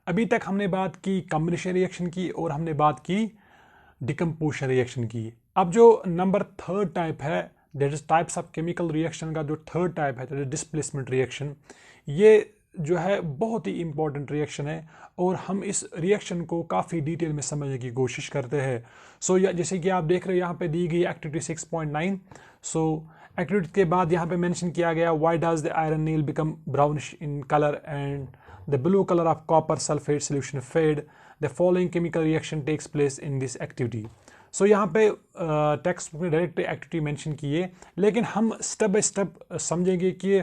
अभी तक हमने बात की कॉम्बिनेशन रिएक्शन की और हमने बात की डिकम्पोजिशन रिएक्शन की। अब जो नंबर थर्ड टाइप है, that is types of chemical reaction का जो थर्ड टाइप है, दैट इज डिस्प्लेसमेंट रिएक्शन। ये जो है बहुत ही इंपॉर्टेंट रिएक्शन है और हम इस रिएक्शन को काफ़ी डिटेल में समझने की कोशिश करते हैं। सो जैसे कि आप देख रहे हो यहाँ पे दी गई एक्टिविटी 6.9। सो एक्टिविटी के बाद यहाँ पे मेंशन किया गया why does the iron nail become brownish in colour and the blue colour of copper sulphate solution fade, the following chemical reaction takes place in this activity. So यहाँ पे text में direct activity mention की है, लेकिन हम step by step समझेंगे कि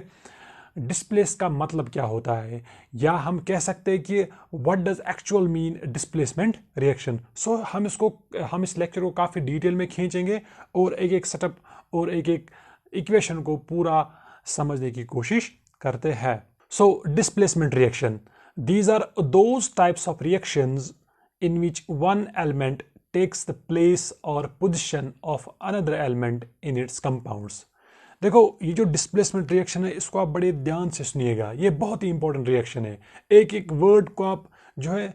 displace का मतलब क्या होता है, या हम कह सकते हैं कि what does actual mean displacement reaction. So हम इस लेक्चर को काफ़ी डिटेल में खींचेंगे और एक एक सेटअप और एक एक इक्वेशन को पूरा समझने की कोशिश करते हैं। So displacement reaction, these are those types of reactions in which one element takes the place or position of another element in its compounds। देखो ये जो डिस्प्लेसमेंट रिएक्शन है इसको आप बड़े ध्यान से सुनिएगा, ये बहुत ही इंपॉर्टेंट रिएक्शन है। एक एक वर्ड को आप जो है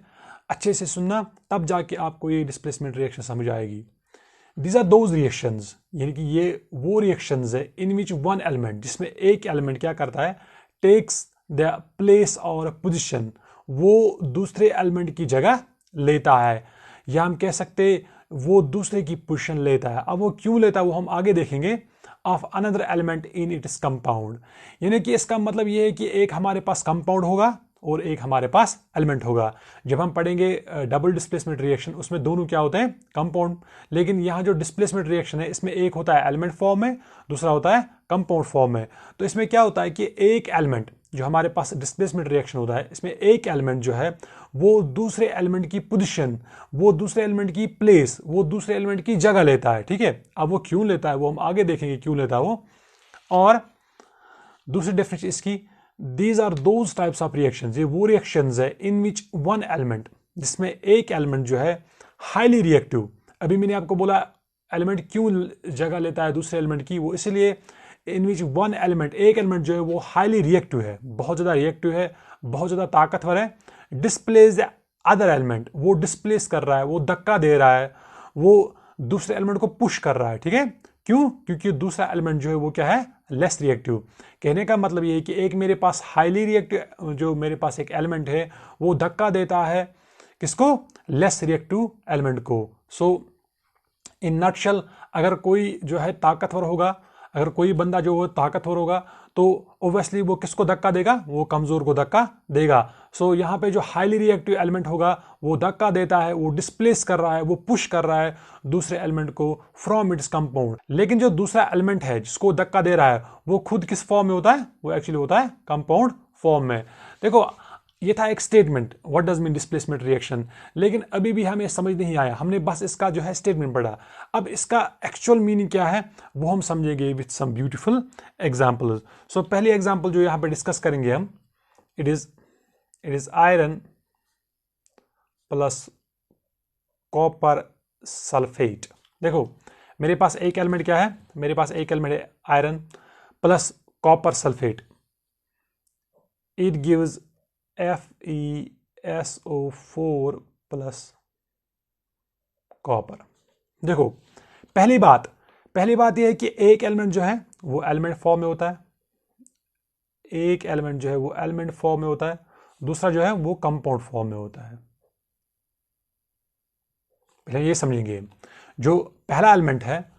अच्छे से सुनना, तब जाके आपको ये डिस्प्लेसमेंट रिएक्शन समझ आएगी। दीज आर दोज रिएक्शंस, यानी कि ये वो रिएक्शंस है इन विच वन एलिमेंट, जिसमें एक एलिमेंट क्या करता है, टेक्स द प्लेस और पोजिशन, वो दूसरे एलिमेंट की जगह लेता है, या हम कह सकते वो दूसरे की पोजीशन लेता है। अब वो क्यों लेता है वो हम आगे देखेंगे। Of another element in its compound, यानी कि इसका मतलब ये है कि एक हमारे पास कंपाउंड होगा और एक हमारे पास एलिमेंट होगा। जब हम पढ़ेंगे डबल डिस्प्लेसमेंट रिएक्शन, उसमें दोनों क्या होते हैं, कंपाउंड। लेकिन यहाँ जो डिस्प्लेसमेंट रिएक्शन है इसमें एक होता है एलिमेंट फॉर्म में, दूसरा होता है कंपाउंड फॉर्म में। तो इसमें क्या होता है कि एक एलिमेंट जो हमारे पास डिस्प्लेसमेंट रिएक्शन होता है, इसमें एक एलिमेंट जो है वो दूसरे एलिमेंट की पोजीशन, वो दूसरे एलिमेंट की प्लेस, वो दूसरे एलिमेंट की जगह लेता है। ठीक है, अब वो क्यों लेता है वो हम आगे देखेंगे क्यों लेता है वो। और दूसरी डेफिनेशन इसकी, these are those types of reactions, ये वो रिएक्शंस है इन विच वन एलिमेंट, जिसमें एक एलिमेंट जो है हाईली रिएक्टिव। अभी मैंने आपको बोला एलिमेंट क्यों जगह लेता है दूसरे एलिमेंट की, वो इसलिए इन विच वन एलिमेंट, एक एलिमेंट जो है वो हाईली रिएक्टिव है, बहुत ज़्यादा रिएक्टिव है, बहुत ज़्यादा ताकतवर है। डिस्प्लेस अदर एलिमेंट, वो डिस्प्लेस कर रहा है, वो धक्का दे रहा है, वो दूसरे एलिमेंट को पुश कर रहा है। ठीक है, क्यों, क्योंकि दूसरा एलिमेंट जो है वो क्या है, लेस रिएक्टिव। कहने का मतलब ये है कि एक मेरे पास हाईली रिएक्टिव जो मेरे पास एक एलिमेंट है वो धक्का देता है किसको, लेस रिएक्टिव एलिमेंट को। सो इन नटशल, अगर कोई जो है ताकतवर होगा, अगर कोई बंदा जो ताकतवर होगा तो ओब्वियसली वो किसको धक्का देगा, वो कमजोर को धक्का देगा। सो यहाँ पे जो हाईली रिएक्टिव एलिमेंट होगा वो धक्का देता है, वो डिस्प्लेस कर रहा है, वो पुश कर रहा है दूसरे एलिमेंट को फ्रॉम इट्स कंपाउंड। लेकिन जो दूसरा एलिमेंट है जिसको धक्का दे रहा है वो खुद किस फॉर्म में होता है, वो एक्चुअली होता है कंपाउंड फॉर्म में। देखो ये था एक statement, what does mean displacement reaction, लेकिन अभी भी हमें समझ नहीं आया, हमने बस इसका जो है स्टेटमेंट पढ़ा। अब इसका एक्चुअल मीनिंग क्या है वो हम समझेंगे विथ सम ब्यूटीफुल एग्जांपल्स। सो पहली एग्जांपल जो यहाँ पे डिस्कस करेंगे हम, it is iron plus copper sulphate. देखो मेरे पास एक एलिमेंट क्या है, मेरे पास एक एलिमेंट है iron plus copper sulphate, it gives FeSO4 plus copper. देखो पहली बात यह है कि एक एलिमेंट जो है वो एलिमेंट फॉर्म में होता है, एक एलिमेंट जो है वो एलिमेंट फॉर्म में होता है, दूसरा जो है वो कंपाउंड फॉर्म में होता है। पहले ये समझेंगे, जो पहला एलिमेंट है,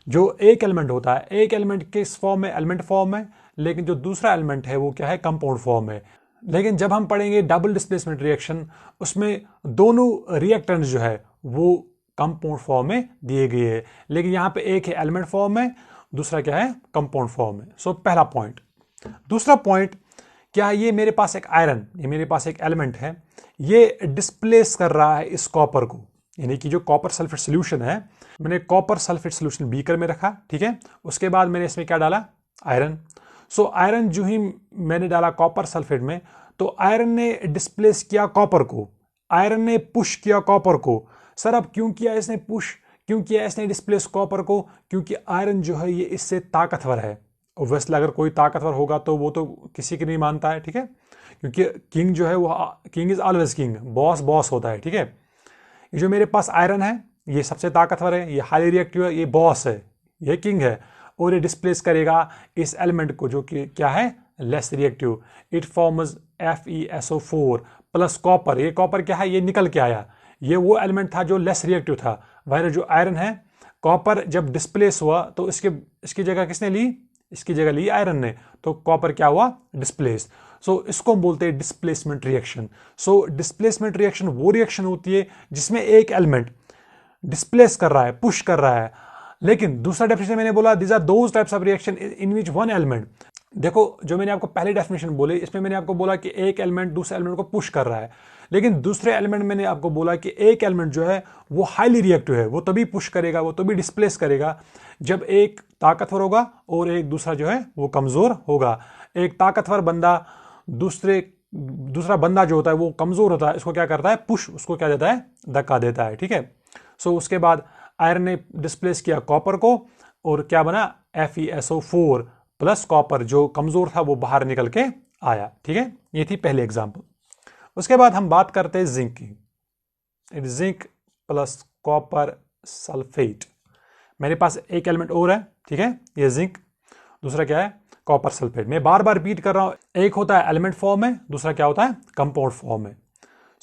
जो एक एलिमेंट होता है, एक एलिमेंट किस फॉर्म में, एलिमेंट फॉर्म में, लेकिन जो दूसरा एलिमेंट है वो क्या है, कंपाउंड फॉर्म में। लेकिन जब हम पढ़ेंगे डबल डिस्प्लेसमेंट रिएक्शन, उसमें दोनों रिएक्टेंट्स जो है वो कंपाउंड फॉर्म में दिए गए हैं, लेकिन यहाँ पे एक है एलिमेंट फॉर्म में, दूसरा क्या है, कंपाउंड फॉर्म में। सो पहला पॉइंट। दूसरा पॉइंट क्या है, ये मेरे पास एक आयरन, ये मेरे पास एक एलिमेंट है, ये डिस्प्लेस कर रहा है इस कॉपर को, यानी कि जो कॉपर सल्फेट सोल्यूशन है, मैंने कॉपर सल्फेट सोल्यूशन बीकर में रखा। ठीक है, उसके बाद मैंने इसमें क्या डाला, आयरन। सो आयरन जो ही मैंने डाला कॉपर सल्फेट में, तो आयरन ने डिस्प्लेस किया कॉपर को, आयरन ने पुश किया कॉपर को। सर अब क्यों किया इसने पुश, क्यों किया इसने डिस्प्लेस कॉपर को, क्योंकि आयरन जो है ये इससे ताकतवर है। ऑब्वियसली अगर कोई ताकतवर होगा तो वो तो किसी की नहीं मानता है। ठीक है, क्योंकि किंग जो है वो king is always king, boss boss होता है, ठीक है। ये जो मेरे पास आयरन है ये सबसे ताकतवर है, ये हाईली रिएक्टिव है, ये बॉस है, ये किंग है, और ये डिस्प्लेस करेगा इस एलिमेंट को जो कि क्या है, less reactive. It forms FeSO4 plus copper. ये कॉपर क्या है, ये निकल के आया, ये वो एलिमेंट था जो लेस रिएक्टिव था। वह जो आयरन है, कॉपर जब डिस्प्लेस हुआ तो इसकी जगह किसने ली, इसकी जगह ली आयरन ने, तो कॉपर क्या हुआ, डिस्प्लेस। सो इसको हम बोलते हैं डिस्प्लेसमेंट रिएक्शन। सो डिस्प्लेसमेंट रिएक्शन वो रिएक्शन होती है जिसमें एक एलिमेंट डिस्प्लेस कर रहा है, पुश कर रहा है। लेकिन दूसरा डेफिनेशन मैंने बोला, these are those types of reaction in which one element. देखो जो मैंने आपको पहले डेफिनेशन बोले, इसमें मैंने आपको बोला कि एक एलिमेंट दूसरे एलिमेंट को पुश कर रहा है, लेकिन दूसरे एलिमेंट मैंने आपको बोला कि एक एलिमेंट जो है वो हाईली रिएक्टिव है, वो तभी पुश करेगा, वो तभी डिस्प्लेस करेगा जब एक ताकतवर होगा और एक दूसरा जो है वो कमजोर होगा। एक ताकतवर बंदा दूसरा बंदा जो होता है वो कमजोर होता है, इसको क्या करता है, पुश, उसको क्या देता है, धक्का देता है, ठीक है। सो उसके बाद आयरन ने डिस्प्लेस किया कॉपर को और क्या बना, FeSO4 प्लस कॉपर जो कमजोर था वो बाहर निकल के आया, ठीक है। ये थी पहली एग्जांपल। उसके बाद हम बात करते हैं जिंक की। Zinc plus copper sulphate. मेरे पास एक एलिमेंट और है, ठीक है, ये जिंक, दूसरा क्या है, कॉपर सल्फेट। मैं बार बार रिपीट कर रहा हूं, एक होता है एलिमेंट फॉर्म में, दूसरा क्या होता है, कंपाउंड फॉर्म में।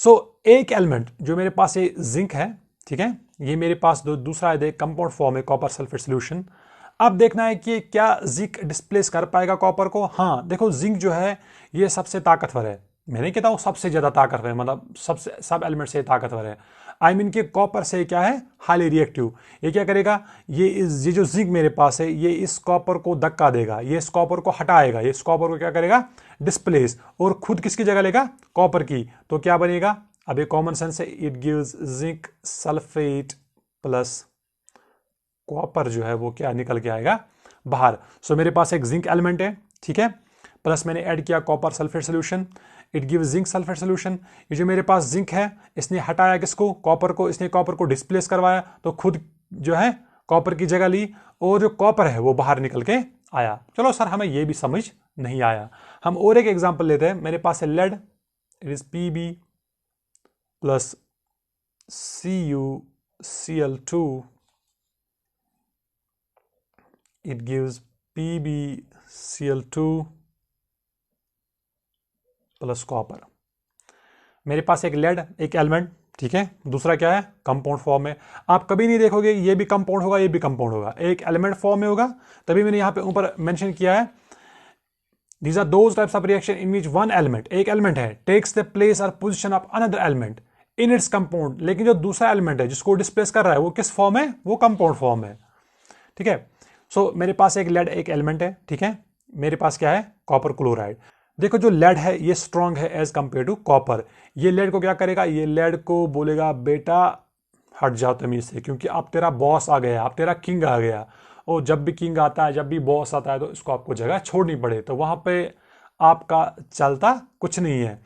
सो एक एलिमेंट जो मेरे पास ये जिंक है, ठीक है, ये मेरे पास दूसरा है कंपाउंड फॉर्म है कॉपर सल्फेट सोल्यूशन। अब देखना है कि क्या जिंक डिस्प्लेस कर पाएगा कॉपर को। हाँ देखो, जिंक जो है ये सबसे ताकतवर है, मैं नहीं कहता हूं सबसे ज्यादा ताकतवर है, मतलब सबसे सब एलिमेंट से ताकतवर है। आई मीन कि कॉपर से क्या है, हाईली रिएक्टिव। ये क्या करेगा, ये जो जिंक मेरे पास है ये इस कॉपर को धक्का देगा, ये इस कॉपर को हटाएगा, ये इस कॉपर को क्या करेगा, डिस्प्लेस, और खुद किसकी जगह लेगा, कॉपर की। तो क्या बनेगा, अब ये कॉमन सेंस है, it gives zinc sulphate plus copper जो है वो क्या निकल के आएगा बाहर। सो मेरे पास एक जिंक एलिमेंट है, ठीक है, प्लस मैंने ऐड किया copper sulphate solution, it gives zinc sulphate solution. ये जो मेरे पास जिंक है इसने हटाया किसको, कॉपर को, इसने कॉपर को डिस्प्लेस करवाया, तो खुद जो है कॉपर की जगह ली, और जो कॉपर है वो बाहर निकल के आया। चलो सर हमें ये भी समझ नहीं आया, हम और एक एग्जांपल लेते हैं। मेरे पास है lead, it is Pb plus CuCl2, it gives PbCl2 plus copper. मेरे पास एक लेड, एक एलिमेंट, ठीक है, दूसरा क्या है, कंपाउंड फॉर्म में। आप कभी नहीं देखोगे ये भी कंपाउंड होगा, ये भी कंपाउंड होगा, एक एलिमेंट फॉर्म में होगा। तभी मैंने यहां पे ऊपर मेंशन किया है, these are those types of reaction in which one element, एक एलिमेंट है, takes the place or position of another element in its compound। लेकिन जो दूसरा एलिमेंट है जिसको डिस्प्लेस कर रहा है वो किस फॉर्म है, वो कंपाउंड फॉर्म है, ठीक है। सो मेरे पास एक लेड, एक एलिमेंट है, ठीक है, मेरे पास क्या है, कॉपर क्लोराइड। देखो जो लेड है ये स्ट्रांग है एज कंपेयर टू कॉपर। ये लेड को क्या करेगा, ये लेड को बोलेगा बेटा हट जाओ तमीज से, क्योंकि अब तेरा बॉस आ गया, अब तेरा किंग आ गया, और जब भी किंग आता है, जब भी बॉस आता है तो इसको आपको जगह छोड़नी पड़े, तो वहां पे आपका चलता कुछ नहीं है।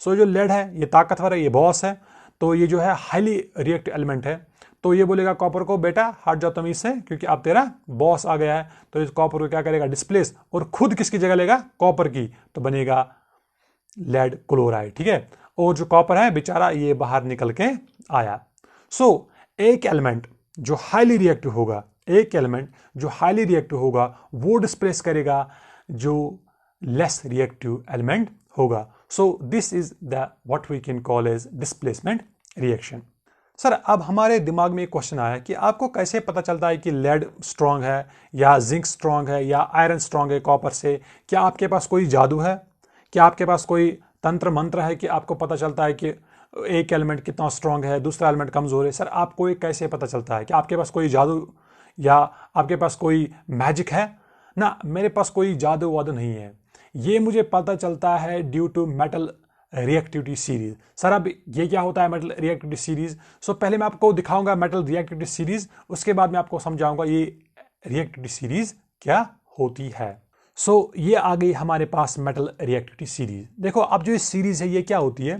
सो जो लेड है ये ताकतवर है, ये बॉस है, तो ये जो है हाईली रिएक्टिव एलिमेंट है, तो ये बोलेगा कॉपर को बेटा हट जाओ तमीज से, क्योंकि अब तेरा बॉस आ गया है। तो इस कॉपर को क्या करेगा, डिस्प्लेस, और खुद किसकी जगह लेगा, कॉपर की, तो बनेगा लेड क्लोराइड, ठीक है। और जो कॉपर है बेचारा ये बाहर निकल के आया। सो एक एलिमेंट जो हाईली रिएक्टिव होगा, एक एलिमेंट जो हाईली रिएक्टिव होगा वो डिस्प्लेस करेगा जो लेस रिएक्टिव एलिमेंट होगा। So this is the what we can call as displacement reaction. Sir अब हमारे दिमाग में एक क्वेश्चन आया कि आपको कैसे पता चलता है कि लेड स्ट्रांग है या जिंक स्ट्रांग है या आयरन स्ट्रांग है कॉपर से। क्या आपके पास कोई जादू है, क्या आपके पास कोई तंत्र मंत्र है कि आपको पता चलता है कि एक एलिमेंट कितना स्ट्रांग है, दूसरा एलिमेंट कमजोर है। सर आपको ये कैसे पता चलता है, कि आपके पास कोई जादू या आपके पास कोई मैजिक है ना? मेरे पास कोई जादू वादू नहीं है, ये मुझे पता चलता है due to metal reactivity series. Sir अब ये क्या होता है मेटल रिएक्टिविटी सीरीज? सो पहले मैं आपको दिखाऊंगा मेटल रिएक्टिविटी सीरीज, उसके बाद मैं आपको समझाऊंगा ये रिएक्टिविटी सीरीज क्या होती है। सो ये आ गई हमारे पास मेटल रिएक्टिविटी सीरीज। देखो अब जो ये सीरीज है ये क्या होती है,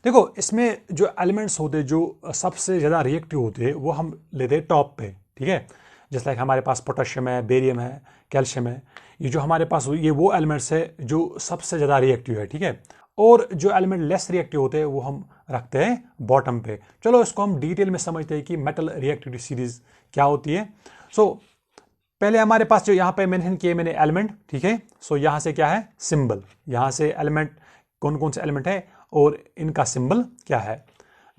देखो इसमें जो एलिमेंट्स होते हैं जो सबसे ज्यादा रिएक्टिव होते हैं वो हम लेते हैं टॉप पे, ठीक है। जैसे लाइक हमारे पास पोटेशियम है, बेरियम है, कैल्शियम है, ये जो हमारे पास ये वो एलिमेंट्स है जो सबसे ज्यादा रिएक्टिव है, ठीक है। और जो एलिमेंट लेस रिएक्टिव होते हैं वो हम रखते हैं बॉटम पे। चलो इसको हम डिटेल में समझते हैं कि मेटल रिएक्टिविटी सीरीज क्या होती है। सो पहले हमारे पास जो यहाँ पे मेंशन किए मैंने एलिमेंट, ठीक है। सो यहाँ से क्या है, सिंबल, यहाँ से एलिमेंट कौन कौन से एलिमेंट है और इनका सिंबल क्या है।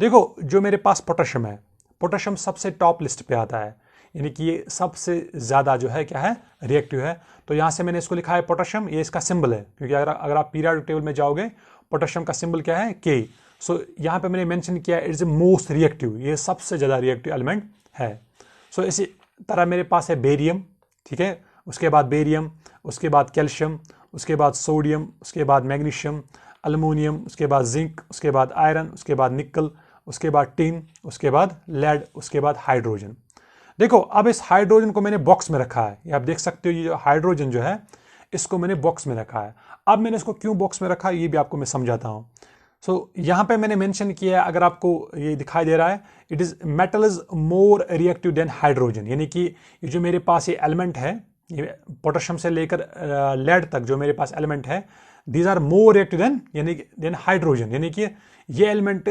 देखो जो मेरे पास पोटेशियम है, पोटेशियम सबसे टॉप लिस्ट पे आता है, यानी कि ये सबसे ज़्यादा जो है क्या है, रिएक्टिव है। तो यहाँ से मैंने इसको लिखा है पोटेशियम, ये इसका सिंबल है, क्योंकि अगर आप पीरियोडिक टेबल में जाओगे पोटेशियम का सिंबल क्या है, के। सो यहाँ पे मैंने मेंशन किया इट्स ए मोस्ट रिएक्टिव, ये सबसे ज़्यादा रिएक्टिव एलिमेंट है। सो इसी तरह मेरे पास है बेरियम, ठीक है, उसके बाद बेरियम, उसके बाद कैल्शियम, उसके बाद सोडियम, उसके बाद मैग्नीशियम, अल्मोनियम, उसके बाद जिंक, उसके बाद आयरन, उसके बाद निकल, उसके बाद टिन, उसके बाद लेड, उसके बाद हाइड्रोजन। देखो अब इस हाइड्रोजन को मैंने बॉक्स में रखा है, ये आप देख सकते हो, ये जो हाइड्रोजन जो है इसको मैंने बॉक्स में रखा है। अब मैंने इसको क्यों बॉक्स में रखा है ये भी आपको मैं समझाता हूँ। सो यहाँ पे मैंने मेंशन किया है, अगर आपको ये दिखाई दे रहा है, it is metal is more reactive then hydrogen, यानी कि ये जो मेरे पास ये एलिमेंट है, ये पोटेशियम से लेकर लेड तक जो मेरे पास एलिमेंट है, these are more reactive than यानी देन हाइड्रोजन, यानी कि ये एलिमेंट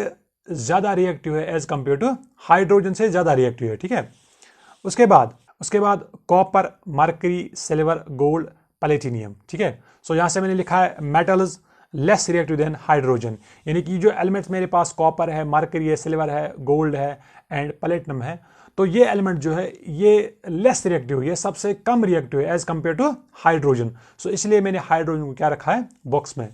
ज़्यादा रिएक्टिव है एज कंपेयर टू हाइड्रोजन से ज़्यादा रिएक्टिव है, ठीक है। उसके बाद copper, mercury, silver, gold, platinum, ठीक है। सो यहाँ से मैंने लिखा है metals less reactive than hydrogen, यानी कि जो एलिमेंट्स मेरे पास कॉपर है, मरकरी है, सिल्वर है, गोल्ड है एंड प्लेटिनम है, तो ये एलिमेंट जो है ये लेस रिएक्टिव, ये सबसे कम रिएक्टिव है एज कंपेयर टू हाइड्रोजन। सो इसलिए मैंने हाइड्रोजन को क्या रखा है, बॉक्स में।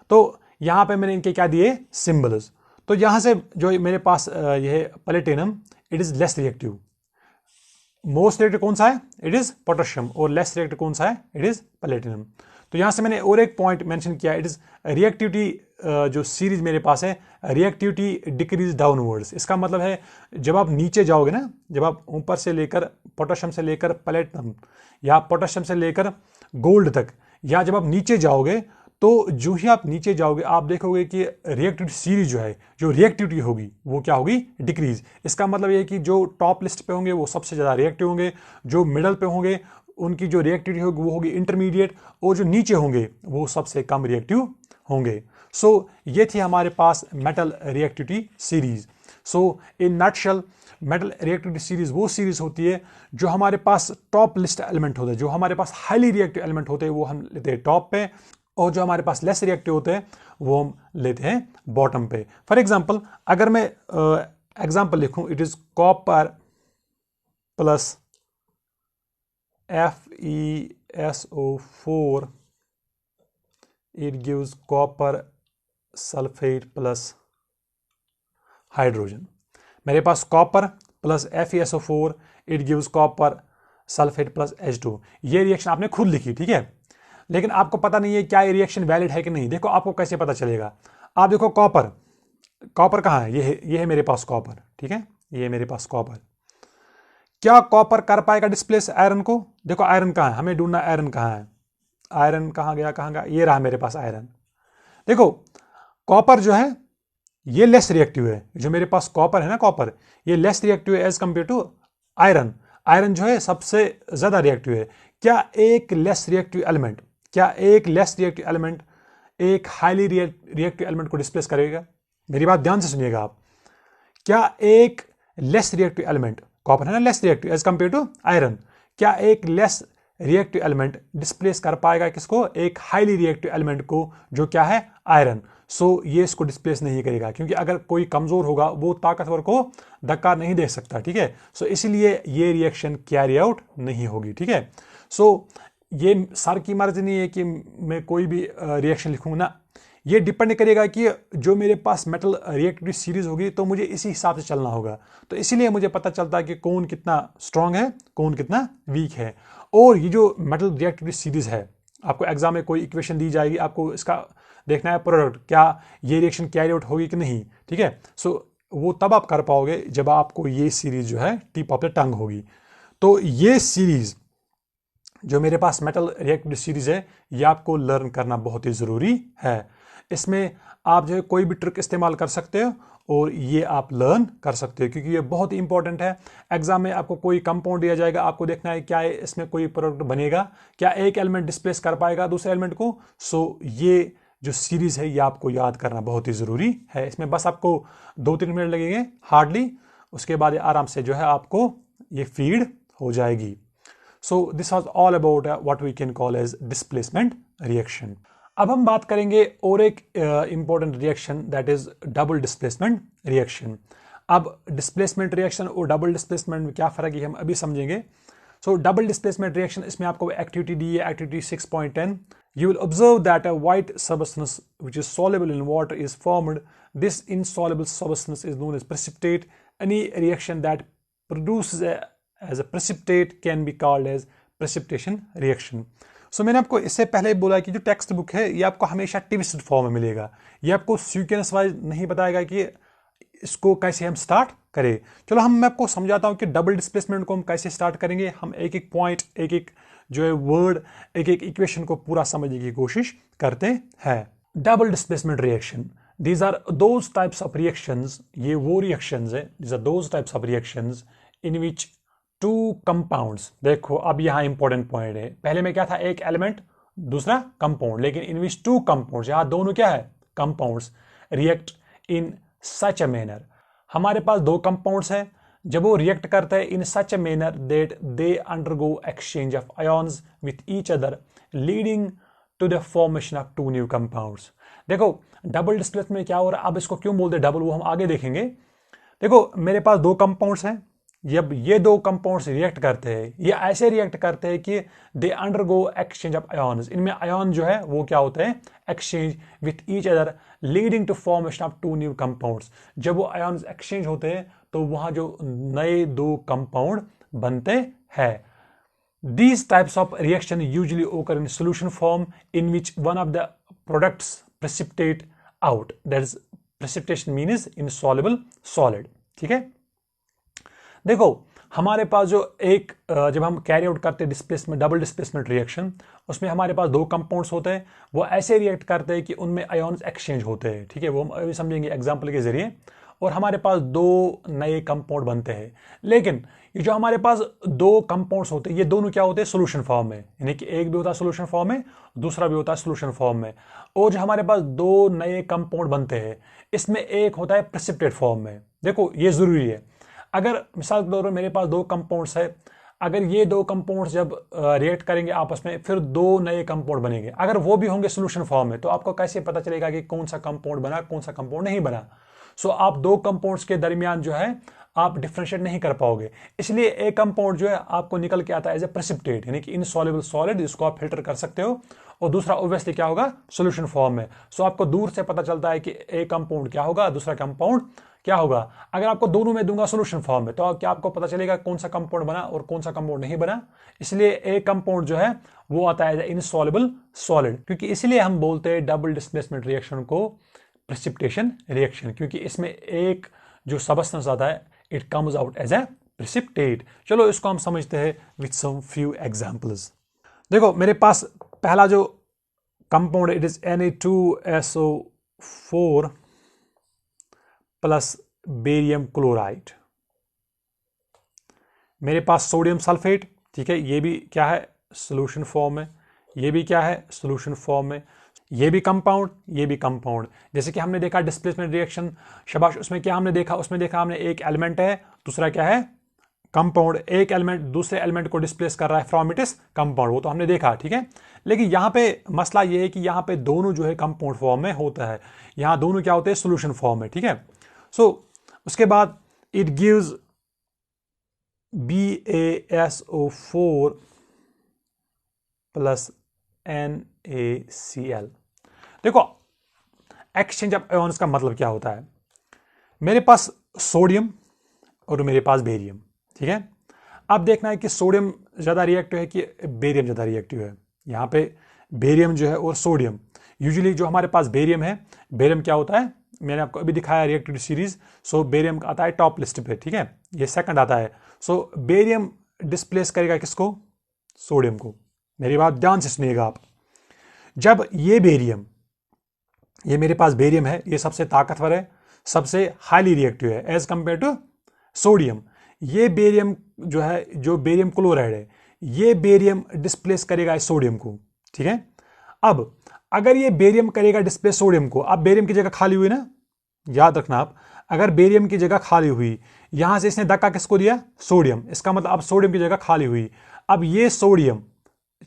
तो यहाँ पे मैंने इनके क्या दिए, सिंबल्स। तो यहाँ से जो मेरे पास ये platinum, it is less reactive. Most reactive कौन सा है, इट इज पोटेशियम, और लेस रिएक्टिव कौन सा है, इट इज प्लेटिनम। तो यहां से मैंने और एक पॉइंट मेंशन किया, इट इज रिएक्टिविटी, जो सीरीज मेरे पास है, रिएक्टिविटी डिक्रीज डाउनवर्ड्स। इसका मतलब है जब आप नीचे जाओगे ना, जब आप ऊपर से लेकर पोटेशियम से लेकर प्लेटिनम या पोटेशियम से लेकर गोल्ड तक, या जब आप नीचे जाओगे, तो जो ही आप नीचे जाओगे आप देखोगे कि रिएक्टिविटी सीरीज जो है, जो रिएक्टिविटी होगी वो क्या होगी, डिक्रीज। इसका मतलब ये है कि जो टॉप लिस्ट पे होंगे वो सबसे ज़्यादा रिएक्टिव होंगे, जो मिडल पे होंगे उनकी जो रिएक्टिविटी होगी वो होगी इंटरमीडिएट, और जो नीचे होंगे वो सबसे कम रिएक्टिव होंगे। सो ये थी हमारे पास metal reactivity series. So in nutshell metal reactivity series वो सीरीज होती है जो हमारे पास टॉप लिस्ट एलिमेंट होते हैं, जो हमारे पास हाईली रिएक्टिव एलिमेंट होते हैं वो हम लेते हैं टॉप पे, और जो हमारे पास लेस रिएक्टिव होते हैं वो हम लेते हैं बॉटम पे। फॉर एग्जांपल अगर मैं एग्जांपल लिखूं, it is copper plus FeSO4, it gives copper sulfate plus hydrogen. मेरे पास copper plus FeSO4, it gives copper sulphate plus H2। ये रिएक्शन आपने खुद लिखी, ठीक है, लेकिन आपको पता नहीं है क्या ये रिएक्शन वैलिड है कि नहीं। देखो आपको कैसे पता चलेगा, आप देखो कॉपर, कॉपर कहाँ है, ये है मेरे पास कॉपर, ठीक है, ये मेरे पास कॉपर। क्या कॉपर कर पाएगा डिस्प्लेस आयरन को? देखो आयरन कहाँ है, हमें ढूंढना आयरन कहाँ है, आयरन कहाँ गया, ये रहा मेरे पास आयरन। देखो कॉपर जो है ये लेस रिएक्टिव है, जो मेरे पास कॉपर है ना, कॉपर ये लेस रिएक्टिव है as compare to iron. Iron जो है सबसे ज्यादा रिएक्टिव है। क्या एक लेस रिएक्टिव एलिमेंट एक हाईली रिएक्टिव एलिमेंट को डिस्प्लेस करेगा? मेरी बात ध्यान से सुनिएगा आप। क्या एक लेस रिएक्टिव एलिमेंट, कॉपर है ना less reactive as compare to iron, क्या एक लेस रिएक्टिव एलिमेंट डिस्प्लेस कर पाएगा किसको? एक हाईली रिएक्टिव एलिमेंट को, जो क्या है आयरन। सो ये इसको डिस्प्लेस नहीं करेगा, क्योंकि अगर कोई कमजोर होगा वो ताकतवर को धक्का नहीं दे सकता, ठीक है। सो इसलिए ये रिएक्शन कैरी आउट नहीं होगी, ठीक है। सो ये सर की मर्जी नहीं है कि मैं कोई भी रिएक्शन लिखूंगा ना, ये डिपेंड करेगा कि जो मेरे पास मेटल रिएक्टिविटी सीरीज होगी तो मुझे इसी हिसाब से चलना होगा। तो इसीलिए मुझे पता चलता है कि कौन कितना स्ट्रांग है, कौन कितना वीक है। और ये जो मेटल रिएक्टिविटी सीरीज है, आपको एग्जाम में कोई इक्वेशन दी जाएगी, आपको इसका देखना है प्रोडक्ट, क्या ये रिएक्शन कैरी आउट होगी कि नहीं, ठीक है। सो वो तब आप कर पाओगे जब आपको ये सीरीज जो है टिप ऑफ द टंग होगी। तो ये सीरीज जो मेरे पास मेटल रिएक्टिविटी सीरीज है, ये आपको लर्न करना बहुत ही ज़रूरी है। इसमें आप जो है कोई भी ट्रिक इस्तेमाल कर सकते हो और ये आप लर्न कर सकते हो, क्योंकि ये बहुत ही इंपॉर्टेंट है। एग्जाम में आपको कोई कंपाउंड दिया जाएगा, आपको देखना है क्या इसमें कोई प्रोडक्ट बनेगा, क्या एक एलिमेंट डिस्प्लेस कर पाएगा दूसरे एलिमेंट को। सो ये जो सीरीज है ये आपको याद करना बहुत ही ज़रूरी है। इसमें बस आपको 2-3 मिनट लगेंगे हार्डली, उसके बाद आराम से जो है आपको ये फीड हो जाएगी। So this was all about what we can call as displacement reaction. अब हम बात करेंगे और एक important reaction, that is double displacement reaction. अब डिस्प्लेसमेंट रिएक्शन और डबल डिस्प्लेसमेंट में क्या फ़र्क है हम अभी समझेंगे। सो डबल डिस्प्लेसमेंट रिएक्शन, इसमें आपको एक्टिविटी दी है, activity 6.10। You will observe that a white substance which is soluble in water is formed. This insoluble substance is known as precipitate. Any reaction that produces as a precipitate can be called as precipitation reaction. So मैंने आपको इससे पहले बोला कि जो text book है ये आपको हमेशा ट्विस्टेड फॉर्म में मिलेगा, ये आपको सीक्वेंस वाइज नहीं बताएगा कि इसको कैसे हम स्टार्ट करें। चलो मैं आपको समझाता हूँ कि डबल डिस्प्लेसमेंट को हम कैसे स्टार्ट करेंगे। हम एक एक पॉइंट, एक एक जो है वर्ड, एक एक इक्वेशन को पूरा समझने की कोशिश करते हैं। Double displacement reaction, these are those types of reactions, ये वो रिएक्शंस है, these are those types of reactions in which two compounds. देखो अब यहाँ इंपॉर्टेंट पॉइंट है, पहले में क्या था, एक एलिमेंट दूसरा कंपाउंड, लेकिन इन विच टू कंपाउंड्स, यहाँ दोनों क्या है, compounds, react in such a manner. हमारे पास दो कंपाउंड्स हैं, जब वो रिएक्ट करते हैं in such a manner that they undergo exchange of ions with each other leading to the formation of two new compounds. देखो डबल डिस्प्लेसमेंट में क्या हो रहा है, अब इसको क्यों बोलते हैं डबल, वो हम आगे देखेंगे। देखो मेरे पास दो कंपाउंड्स हैं, जब ये दो कंपाउंड्स रिएक्ट करते हैं, ये ऐसे रिएक्ट करते हैं कि they undergo exchange of ions, इनमें आयॉन जो है वो क्या होते हैं, exchange with each other leading to formation of two new compounds. जब वो आयॉन्स एक्सचेंज होते हैं तो वहां जो नए दो कंपाउंड बनते हैं। These types of reaction usually occur in solution form in which one of the products precipitate out. That is, precipitation means insoluble solid. ठीक है, देखो हमारे पास जो एक जब हम कैरी आउट करते हैं डिस्प्लेसमेंट, डबल डिस्प्लेसमेंट रिएक्शन, उसमें हमारे पास दो कंपाउंड्स होते हैं, वो ऐसे रिएक्ट करते हैं कि उनमें आयॉन्स एक्सचेंज होते हैं। ठीक है, वो हम अभी समझेंगे एग्जांपल के जरिए, और हमारे पास दो नए कंपाउंड बनते हैं। लेकिन ये जो हमारे पास दो कंपाउंड्स होते हैं, ये दोनों क्या होते हैं, सोल्यूशन फॉर्म में, यानी कि एक भी होता है सोल्यूशन फॉर्म में, दूसरा भी होता है सोल्यूशन फॉर्म में। और जो हमारे पास दो नए कंपाउंड बनते हैं, इसमें एक होता है प्रेसिपिटेट फॉर्म में। देखो ये जरूरी है, अगर मिसाल के तौर पर मेरे पास दो कंपाउंड्स है, अगर ये दो कंपाउंड्स जब रिएक्ट करेंगे आपस में, फिर दो नए कंपाउंड बनेंगे, अगर वो भी होंगे सोल्यूशन फॉर्म में, तो आपको कैसे पता चलेगा कि कौन सा कंपाउंड बना, कौन सा कंपाउंड नहीं बना। सो आप दो कंपाउंड्स के दरमियान जो है आप डिफरेंशिएट नहीं कर पाओगे, इसलिए एक कंपाउंड जो है आपको निकल के आता है एज ए प्रेसिपिटेट, यानी कि इनसॉल्युबल सॉलिड, जिसको आप फिल्टर कर सकते हो, और दूसरा ऑब्वियसली क्या होगा, सॉल्यूशन फॉर्म में। सो आपको दूर से पता चलता है कि एक कंपाउंड क्या होगा, दूसरा कंपाउंड क्या होगा। अगर आपको दोनों में दूंगा सॉल्यूशन फॉर्म में, तो क्या आपको पता चलेगा कौन सा कंपाउंड बना और कौन सा कंपाउंड नहीं बना। इसलिए एक कंपाउंड जो है वो आता है इनसॉल्युबल सॉलिड, क्योंकि इसलिए हम बोलते हैं डबल डिस्प्लेसमेंट रिएक्शन को प्रेसिपिटेशन रिएक्शन, क्योंकि इसमें एक जो सबस्टेंस आता है it comes out as a precipitate. चलो इसको हम समझते हैं विथ सम फ्यू एग्जांपल्स। देखो मेरे पास पहला जो कंपाउंड है, it is Na2SO4 plus barium chloride. मेरे पास सोडियम सल्फेट, ठीक है, ये भी क्या है, सोल्यूशन फॉर्म में, ये भी क्या है, सोल्यूशन फॉर्म में, ये भी कंपाउंड, ये भी कंपाउंड। जैसे कि हमने देखा डिस्प्लेसमेंट रिएक्शन, शाबाश, उसमें क्या हमने देखा, उसमें देखा हमने एक एलिमेंट है, दूसरा क्या है, कंपाउंड, एक एलिमेंट दूसरे एलिमेंट को डिस्प्लेस कर रहा है फ्रॉम इट इज कंपाउंड, वो तो हमने देखा। ठीक है, लेकिन यहाँ पे मसला ये है कि यहाँ पे दोनों जो है कंपाउंड फॉर्म में होता है, यहाँ दोनों क्या होते हैं, सोल्यूशन फॉर्म में। ठीक है, सो उसके बाद it gives BaSO4 plus NaCl। देखो एक्सचेंज ऑफ आयॉन्स का मतलब क्या होता है, मेरे पास सोडियम और मेरे पास बेरियम। ठीक है, अब देखना है कि सोडियम ज्यादा रिएक्टिव है कि बेरियम ज्यादा रिएक्टिव है। यहाँ पे बेरियम जो है और सोडियम, यूजुअली जो हमारे पास बेरियम है, बेरियम क्या होता है, मैंने आपको अभी दिखाया रिएक्टिव सीरीज। सो बेरियम आता है टॉप लिस्ट पे, ठीक है, ये सेकंड आता है। सो बेरियम डिस्प्लेस करेगा किसको, सोडियम को। मेरी बात ध्यान से सुनिएगा आप, जब ये बेरियम, ये मेरे पास बेरियम है, ये सबसे ताकतवर है, सबसे हाईली रिएक्टिव है एज कंपेयर टू सोडियम। ये बेरियम जो है, जो बेरियम क्लोराइड है, ये बेरियम डिस्प्लेस करेगा इस सोडियम को। ठीक है, अब अगर ये बेरियम करेगा डिस्प्लेस सोडियम को, अब बेरियम की जगह खाली हुई ना, याद रखना आप, अगर बेरियम की जगह खाली हुई, यहां से इसने धक्का किसको दिया, सोडियम, इसका मतलब अब सोडियम की जगह खाली हुई, अब ये सोडियम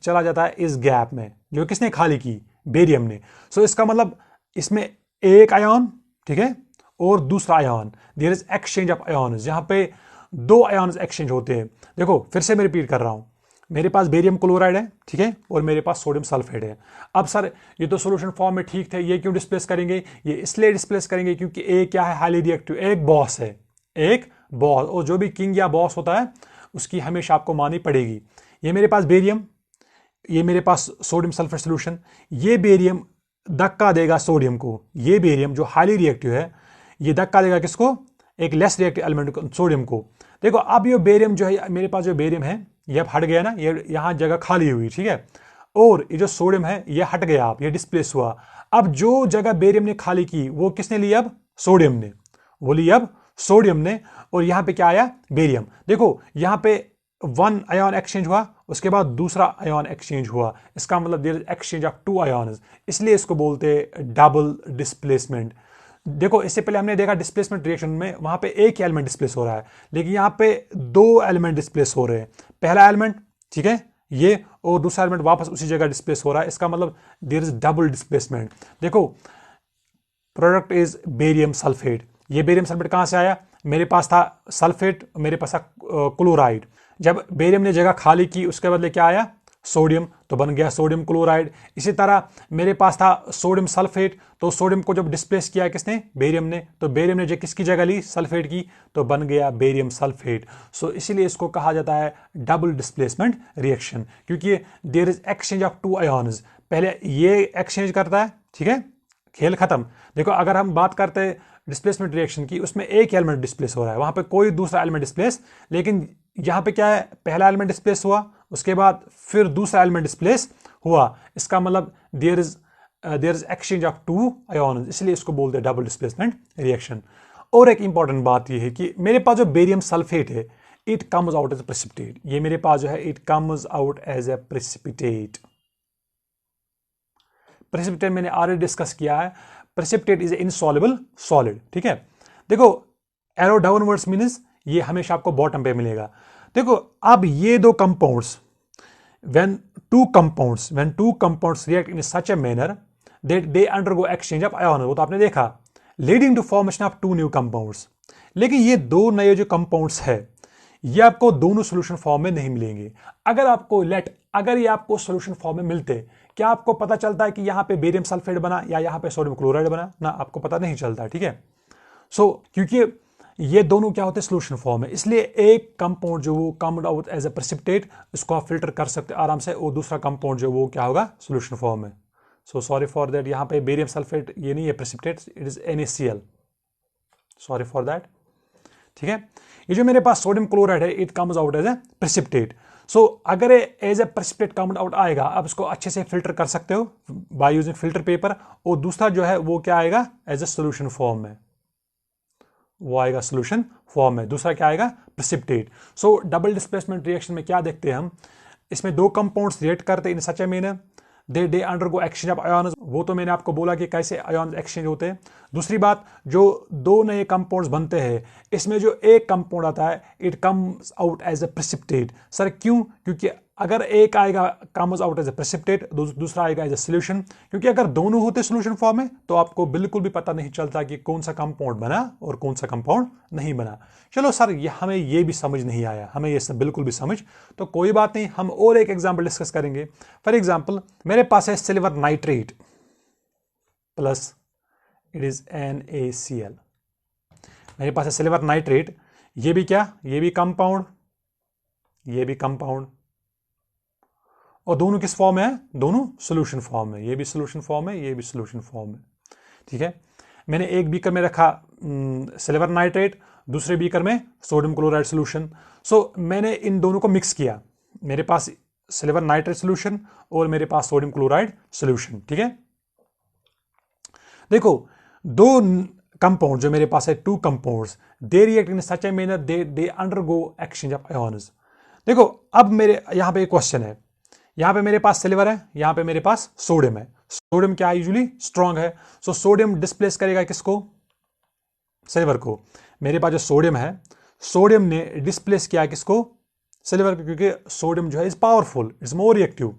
चला जाता है इस गैप में जो किसने खाली की, बेरियम ने। सो इसका मतलब इसमें एक आयन, ठीक है, और दूसरा ion, there is exchange of ions, जहां पे दो आयन्स एक्सचेंज होते हैं। देखो फिर से मैं रिपीट कर रहा हूं, मेरे पास बेरियम क्लोराइड है, ठीक है, और मेरे पास सोडियम सल्फेट है। अब सर ये तो सॉल्यूशन फॉर्म में ठीक थे, ये क्यों डिस्प्लेस करेंगे, ये इसलिए डिस्प्लेस करेंगे क्योंकि ए क्या है, हाईली रिएक्टिव, एक बॉस है, एक बॉस, और जो भी किंग या बॉस होता है उसकी हमेशा आपको माननी पड़ेगी। ये मेरे पास बेरियम, ये मेरे पास सोडियम सल्फेट सोल्यूशन, ये बेरियम धक्का देगा सोडियम को, ये बेरियम जो हाईली रिएक्टिव है ये धक्का देगा किसको, एक लेस रिएक्टिव एलिमेंट को, सोडियम को। देखो अब ये बेरियम जो है, मेरे पास जो बेरियम है ये अब हट गया ना, ये यहां जगह खाली हुई, ठीक है, और ये जो सोडियम है ये हट गया, आप ये डिस्प्लेस हुआ। अब जो जगह बेरियम ने खाली की वो किसने ली, अब सोडियम ने, वो ली अब सोडियम ने, और यहां पे क्या आया, बेरियम। देखो यहां पे वन आयन एक्सचेंज हुआ, उसके बाद दूसरा आयन एक्सचेंज हुआ, इसका मतलब there is exchange of two ions, इसलिए इसको बोलते हैं डबल डिस्प्लेसमेंट। देखो इससे पहले हमने देखा डिस्प्लेसमेंट रिएक्शन में वहां पे एक ही एलिमेंट डिस्प्लेस हो रहा है, लेकिन यहां पे दो एलिमेंट डिस्प्लेस हो रहे हैं, पहला एलिमेंट, ठीक है, ये, और दूसरा एलिमेंट वापस उसी जगह डिस्प्लेस हो रहा है, इसका मतलब देयर इज डबल डिस्प्लेसमेंट। देखो प्रोडक्ट इज बेरियम सल्फेट, ये बेरियम सल्फेट कहां से आया, मेरे पास था सल्फेट, मेरे पास था क्लोराइड, जब बेरियम ने जगह खाली की उसके बदले क्या आया, सोडियम, तो बन गया सोडियम क्लोराइड। इसी तरह मेरे पास था सोडियम सल्फेट, तो सोडियम को जब डिस्प्लेस किया किसने, बेरियम ने, तो बेरियम ने जो किसकी जगह ली, सल्फेट की, तो बन गया बेरियम सल्फेट। सो इसीलिए इसको कहा जाता है डबल डिस्प्लेसमेंट रिएक्शन, क्योंकि there is exchange of two ions, पहले ये एक्सचेंज करता है, ठीक है, खेल खत्म। देखो अगर हम बात करते हैं डिस्प्लेसमेंट रिएक्शन की, उसमें एक एलिमेंट डिस्प्लेस हो रहा है, वहां पे कोई दूसरा एलिमेंट डिस्प्लेस, लेकिन यहां पे क्या है, पहला एलिमेंट डिस्प्लेस हुआ, उसके बाद फिर दूसरा एलिमेंट डिस्प्लेस हुआ, इसका मतलब there is exchange of two ions, इसलिए इसको बोलते हैं डबल डिस्प्लेसमेंट रिएक्शन। और एक इंपॉर्टेंट बात यह है कि मेरे पास जो बेरियम सल्फेट है it comes out as a precipitate, ये मेरे पास जो है it comes out as a precipitate. Precipitate मैंने ऑलरेडी डिस्कस किया है, प्रेसिपिटेट इज इनसॉल्युबल सॉलिड, ठीक है। देखो एरो डाउनवर्ड्स मीन्स ये हमेशा आपको बॉटम पे मिलेगा। देखो अब ये दो compounds, when two compounds react in such a manner that they undergo exchange of ions, वो तो आपने देखा, leading to formation of two new compounds। लेकिन ये दो नए जो कंपाउंड्स है ये आपको दोनों सॉल्यूशन फॉर्म में नहीं मिलेंगे। अगर ये आपको सॉल्यूशन फॉर्म में मिलते, क्या आपको पता चलता है कि यहां पे बेरियम सल्फेट बना या यहां पे सोडियम क्लोराइड बना ना, आपको पता नहीं चलता, ठीक है। सो क्योंकि ये दोनों क्या होते हैं, सॉल्यूशन फॉर्म है, इसलिए एक कंपाउंड जो वो come out as a precipitate, इसको आप फिल्टर कर सकते हैं आराम से, और दूसरा कंपाउंड जो वो क्या होगा, सॉल्यूशन फॉर्म है। सो सॉरी फॉर दैट, यहाँ पे बेरियम सल्फेट ये नहीं है precipitate, it is NaCl, sorry for that, ठीक है। ये जो मेरे पास सोडियम क्लोराइड है it comes out as a precipitate. So अगर as a precipitate come out आएगा, आप इसको अच्छे से फिल्टर कर सकते हो बाय यूजिंग फिल्टर पेपर, और दूसरा जो है वो क्या आएगा, एज ए सोल्यूशन फॉर्म में, वो आएगा सोल्यूशन फॉर्म में, दूसरा क्या आएगा, प्रेसिपिटेट। सो डबल डिस्प्लेसमेंट रिएक्शन में क्या देखते हैं हम, इसमें दो कंपाउंड्स रिएक्ट करते हैं in such a manner they undergo exchange of ions, वो तो मैंने आपको बोला कि कैसे आयन्स एक्सचेंज होते हैं। दूसरी बात, जो दो नए कंपाउंड्स बनते हैं इसमें जो एक कंपाउंड आता है it comes out as a precipitate. Sir क्यों, क्योंकि अगर एक आएगा comes out as a precipitate, दूसरा आएगा एज ए सोल्यूशन, क्योंकि अगर दोनों होते सोल्यूशन फॉर्म में तो आपको बिल्कुल भी पता नहीं चलता कि कौन सा कंपाउंड बना और कौन सा कंपाउंड नहीं बना। चलो सर हमें ये भी समझ नहीं आया, हमें ये सब बिल्कुल भी समझ, तो कोई बात नहीं, हम और एक एग्जाम्पल डिस्कस करेंगे। फॉर एग्जाम्पल मेरे पास है silver nitrate plus it is NaCl, मेरे पास है सिल्वर नाइट्रेट, ये भी क्या, ये भी कंपाउंड, ये भी कंपाउंड, और दोनों किस फॉर्म में है, दोनों सॉल्यूशन फॉर्म में, ये भी सॉल्यूशन फॉर्म है, ये भी सॉल्यूशन फॉर्म है, ठीक है। मैंने एक बीकर में रखा सिल्वर नाइट्रेट, दूसरे बीकर में सोडियम क्लोराइड सॉल्यूशन। सो मैंने इन दोनों को मिक्स किया, मेरे पास सिल्वर नाइट्रेट सॉल्यूशन और मेरे पास सोडियम क्लोराइड सॉल्यूशन, ठीक है। देखो दो कंपाउंड जो मेरे पास है, two compounds, they react in such a manner they undergo exchange of ions. देखो अब मेरे यहां पे एक क्वेश्चन है, यहाँ पे मेरे पास सिल्वर है, यहाँ पे मेरे पास सोडियम है। सोडियम क्या है, यूजुअली स्ट्रांग है, सो सोडियम डिस्प्लेस करेगा किसको, सिल्वर को। मेरे पास जो सोडियम है, सोडियम ने डिस्प्लेस किया किसको, सिल्वर को, क्योंकि सोडियम जो है is powerful, it's more reactive.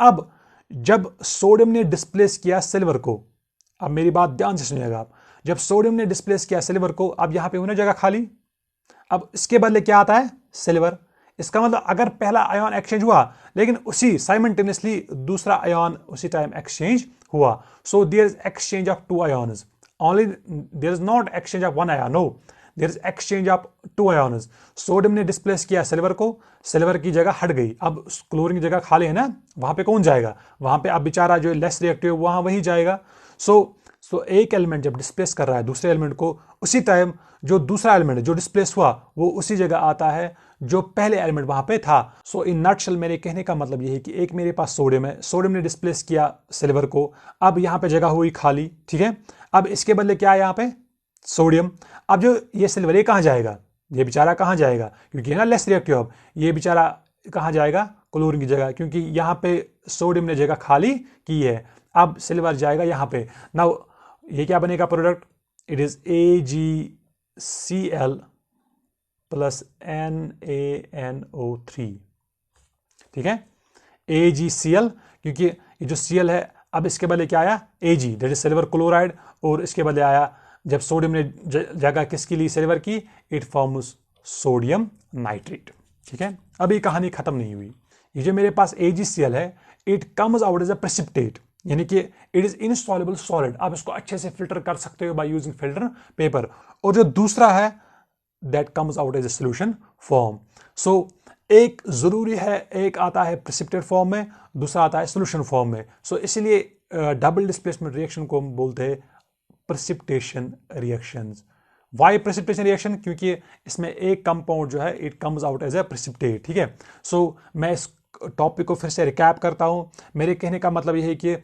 अब जब सोडियम ने डिस्प्लेस किया सिल्वर को, अब मेरी बात ध्यान से सुनिएगा आप, जब सोडियम ने डिस्प्लेस किया सिल्वर को, अब यहां पे होना जगह खाली, अब इसके बदले क्या आता है, सिल्वर। इसका मतलब अगर पहला आयन एक्सचेंज हुआ, लेकिन उसी साइमल्टेनियसली दूसरा आयन उसी टाइम एक्सचेंज हुआ, so there is exchange of two ions, only there is not exchange of one ion, no, there is exchange of two ions. Sodium ने डिस्प्लेस किया सिल्वर को, silver की जगह हट गई, अब क्लोरीन की जगह खाली है ना, वहां पे कौन जाएगा, वहां पे अब बेचारा जो लेस रिएक्टिव वहां वही जाएगा। सो एक एलिमेंट जब डिस्प्लेस कर रहा है दूसरे एलिमेंट को, उसी टाइम जो दूसरा एलिमेंट जो डिस्प्लेस हुआ वो उसी जगह आता है जो पहले एलिमेंट वहां पे था। सो इन नटशेल मेरे कहने का मतलब ये है कि एक मेरे पास सोडियम है, सोडियम ने डिस्प्लेस किया सिल्वर को, अब यहां पे जगह हुई खाली, ठीक है। अब इसके बदले क्या है यहाँ पे, सोडियम। अब जो ये सिल्वर ये कहाँ जाएगा, ये बेचारा कहाँ जाएगा, क्योंकि है ना लेस रिएक्टिव, अब ये बेचारा कहाँ जाएगा, क्लोरीन की जगह, क्योंकि यहाँ पे सोडियम ने जगह खाली की है। अब सिल्वर जाएगा यहाँ पे। नाउ ये क्या बनेगा product, it is AgCl plus NaNO3, ठीक है, AgCl, क्योंकि ये जो Cl है, अब इसके बदले क्या आया, Ag, that is silver chloride, और इसके बदले आया, जब सोडियम ने जगह किसकी ली, सिल्वर की, इट फॉर्म्स सोडियम नाइट्रेट, ठीक है। अभी कहानी खत्म नहीं हुई। ये जो मेरे पास AgCl है, it comes out as a precipitate, यानी कि इट इज इनसॉल्युबल सॉलिड, आप इसको अच्छे से फिल्टर कर सकते हो बाय यूजिंग फिल्टर पेपर। और जो दूसरा है that comes out as a solution form. So एक जरूरी है, एक आता है प्रेसिपिटेट फॉर्म में, दूसरा आता है सॉल्यूशन फॉर्म में। सो इसलिए डबल डिस्प्लेसमेंट रिएक्शन को हम बोलते हैं precipitation reactions. Why precipitation reaction, क्योंकि इसमें एक कंपाउंड जो है it comes out as a precipitate, ठीक है। सो मैं इस टॉपिक को फिर से रिकैप करता हूं। मेरे कहने का मतलब यह है कि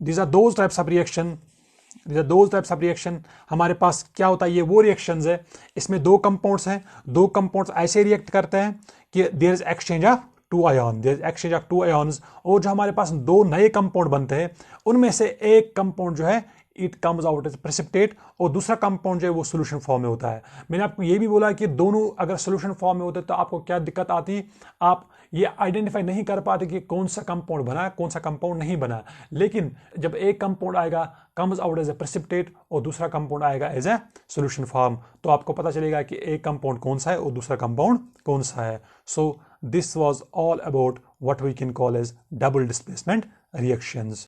these are those types of reaction, these are those types of reaction. हमारे पास क्या होता है, ये वो रिएक्शंस है, इसमें दो कंपाउंड्स हैं, दो कंपाउंड्स ऐसे रिएक्ट करते हैं कि there is exchange of two ion, there is exchange of two ions, और जो हमारे पास दो नए कंपाउंड बनते हैं उनमें से एक कंपाउंड जो है it comes out as precipitate, और दूसरा कंपाउंड जो है वो सोल्यूशन फॉर्म में होता है। मैंने आपको ये भी बोला कि दोनों अगर सोल्यूशन फॉर्म में होते तो आपको क्या दिक्कत आती, आप ये आइडेंटिफाई नहीं कर पाते कि कौन सा कंपाउंड बना कौन सा कंपाउंड नहीं बना। लेकिन जब एक कंपाउंड आएगा comes out as a precipitate और दूसरा कंपाउंड आएगा एज ए सोल्यूशन फॉर्म, तो आपको पता चलेगा कि एक कंपाउंड कौन सा है और दूसरा कंपाउंड कौन सा है। So this was all about what we can call as double displacement reactions.